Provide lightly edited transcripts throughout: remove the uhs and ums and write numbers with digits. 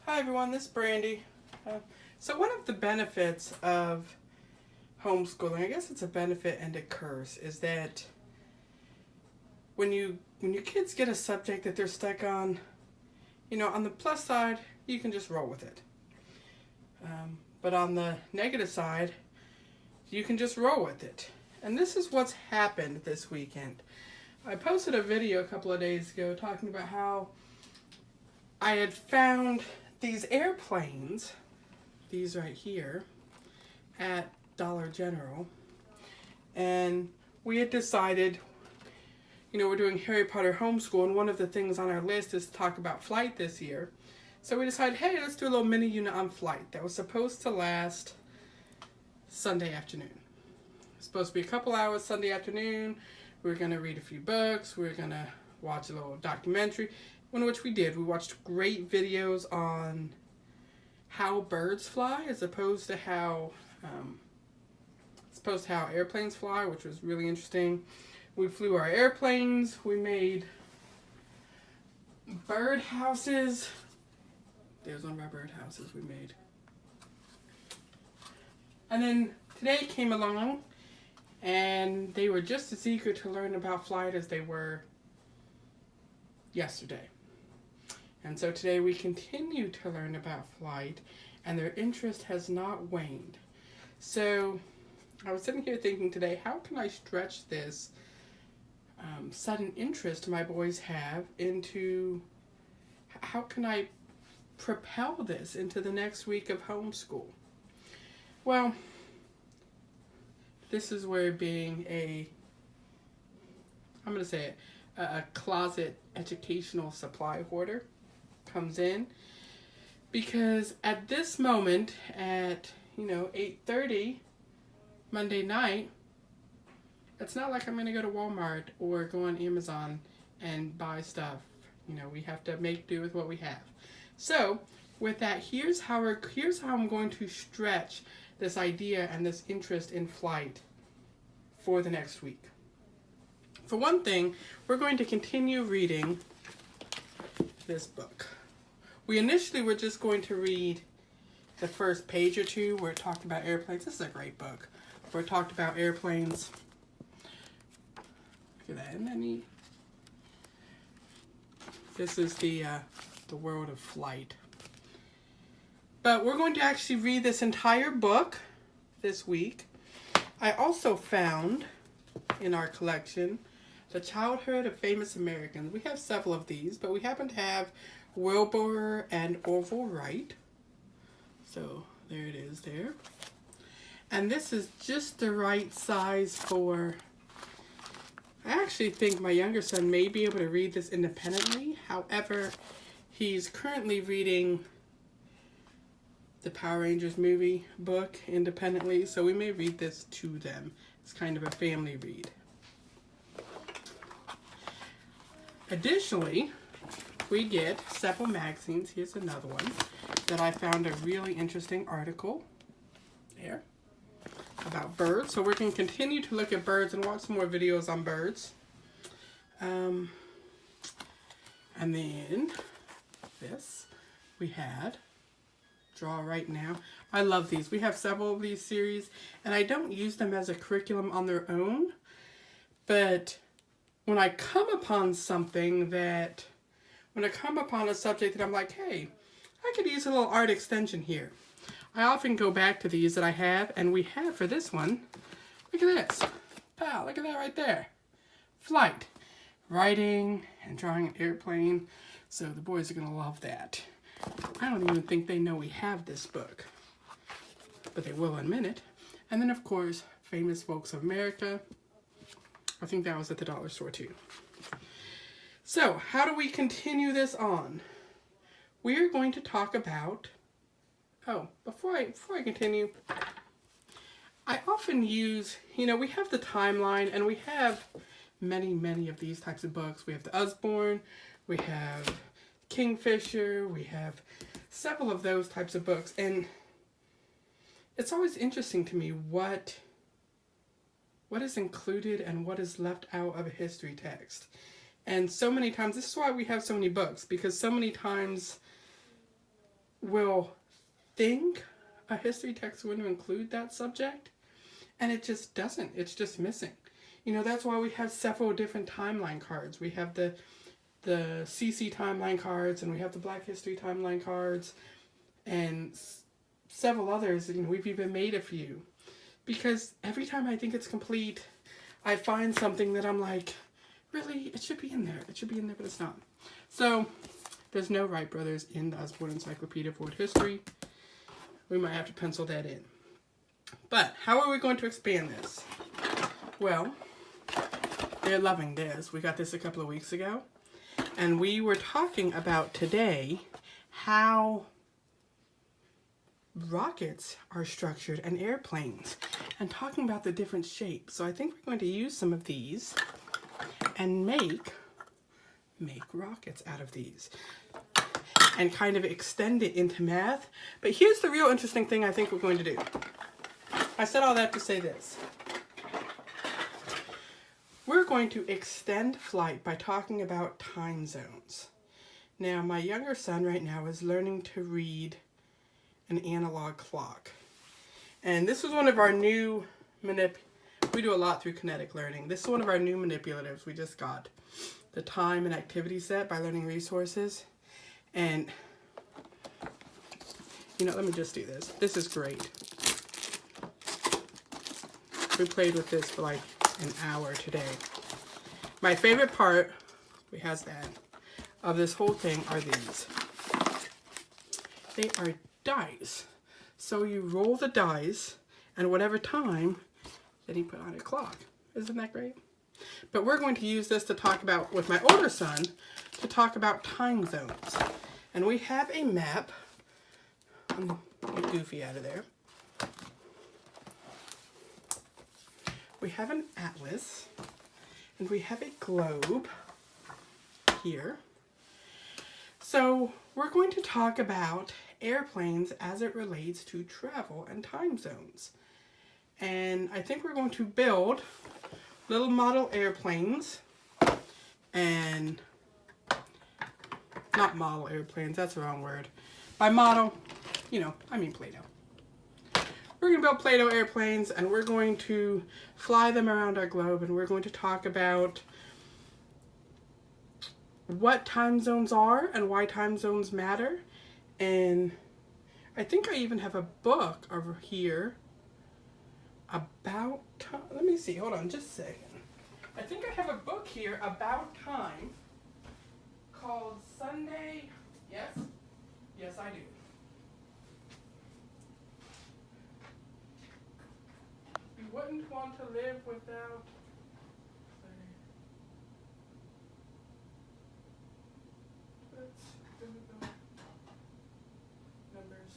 Hi everyone, this is Brandy. So one of the benefits of homeschooling, I guess it's a benefit and a curse, is that when your kids get a subject that they're stuck on, on the plus side, you can just roll with it. But on the negative side, you can just roll with it. And this is what's happened this weekend. I posted a video a couple of days ago talking about how I had found these airplanes, these right here, at Dollar General. And we had decided, we're doing Harry Potter homeschool, and one of the things on our list is to talk about flight this year. So we decided, hey, let's do a little mini unit on flight that was supposed to last Sunday afternoon. It's supposed to be a couple hours Sunday afternoon. We were going to read a few books. We were going to watch a little documentary, one of which we did. We watched great videos on how birds fly as opposed to how airplanes fly, which was really interesting. We flew our airplanes. We made bird houses. There's one of our bird houses we made. And then today came along, and they were just as eager to learn about flight as they were yesterday. And so today we continue to learn about flight, and their interest has not waned. So I was sitting here thinking today, how can I stretch this sudden interest my boys have into, how can I propel this into the next week of homeschool? Well, this is where being a closet educational supply hoarder comes in, because at this moment at 8:30 Monday night, it's not like I'm going to go to Walmart or go on Amazon and buy stuff. We have to make do with what we have. So with that, here's how I'm going to stretch this idea and this interest in flight for the next week. For one thing, we're going to continue reading this book. We initially were just going to read the first page or two where it talked about airplanes. This is a great book where it talked about airplanes. Look at that, isn't that neat? This is the world of flight. But we're going to actually read this entire book this week. I also found in our collection The Childhood of Famous Americans. We have several of these, but we happen to have Wilbur and Orville Wright. So there it is there. And this is just the right size for, I actually think my younger son may be able to read this independently. However, he's currently reading the Power Rangers movie book independently, so we may read this to them. It's kind of a family read. Additionally, we get several magazines. Here's another one that I found a really interesting article there about birds. So we're going to continue to look at birds and watch some more videos on birds. And then this we had Draw Right Now. I love these. We have several of these series, and I don't use them as a curriculum on their own, but when I come upon a subject that I'm like, hey, I could use a little art extension here, I often go back to these that I have, and we have for this one, look at this. Wow, look at that right there. Flight. Writing and drawing an airplane. So the boys are going to love that. I don't even think they know we have this book, but they will in a minute. And then, of course, Famous Folks of America. I think that was at the dollar store too. So how do we continue this on? We're going to talk about, before I continue, I often use, we have the timeline, and we have many of these types of books. We have the Usborne, we have Kingfisher, we have several of those types of books, and it's always interesting to me what is included and what is left out of a history text. And so many times, this is why we have so many books, because so many times will think a history text would include that subject, and it just doesn't. It's just missing. You know, that's why we have several different timeline cards. We have the CC timeline cards, and we have the Black History timeline cards, and several others. You know, we've even made a few. Because every time I think it's complete, I find something that I'm like, really? It should be in there. It should be in there, but it's not. So, there's no Wright Brothers in the Osborne Encyclopedia of World History. We might have to pencil that in. But, how are we going to expand this? Well, they're loving this. We got this a couple of weeks ago. And we were talking about today how rockets are structured and airplanes, and talking about the different shapes. So I think we're going to use some of these and make rockets out of these and kind of extend it into math. But here's the real interesting thing I think we're going to do. I said all that to say this. We're going to extend flight by talking about time zones. Now, my younger son right now is learning to read an analog clock. And this was one of our new we do a lot through kinetic learning. This is one of our new manipulatives we just got. The time and activity set by Learning Resources. And, you know, let me just do this. This is great. We played with this for like an hour today. My favorite part, we has that, of this whole thing are these. They are dice. So you roll the dice, and whatever time, then you put on a clock. Isn't that great? But we're going to use this to talk about, with my older son, to talk about time zones. And we have a map. I'm going to get Goofy out of there. We have an atlas, and we have a globe here. So we're going to talk about airplanes as it relates to travel and time zones. And I think we're going to build little model airplanes, and not model airplanes, that's the wrong word. By model, you know, I mean Play-Doh. We're going to build Play-Doh airplanes, and we're going to fly them around our globe, and we're going to talk about what time zones are and why time zones matter. And I think I even have a book over here about time. Let me see, hold on just a second. I think I have a book here about time called Sunday. Yes? Yes, I do. You wouldn't want to live without. Let's do the numbers.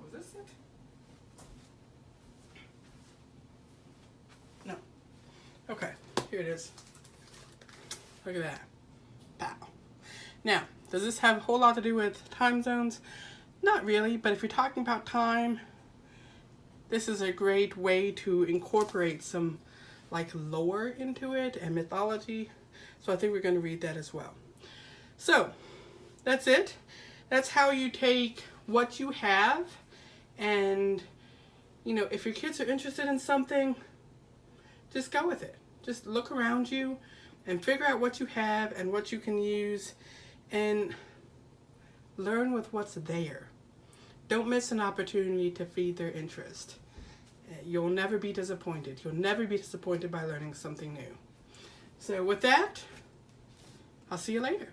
Was this it? No. Okay, here it is. Look at that. Pow. Now, does this have a whole lot to do with time zones? Not really, but if you're talking about time, this is a great way to incorporate some like lore into it and mythology. So I think we're going to read that as well. So that's it. That's how you take what you have, and you know, if your kids are interested in something, just go with it. Just look around you and figure out what you have and what you can use, and learn with what's there. Don't miss an opportunity to feed their interest. You'll never be disappointed. You'll never be disappointed by learning something new. So with that, I'll see you later.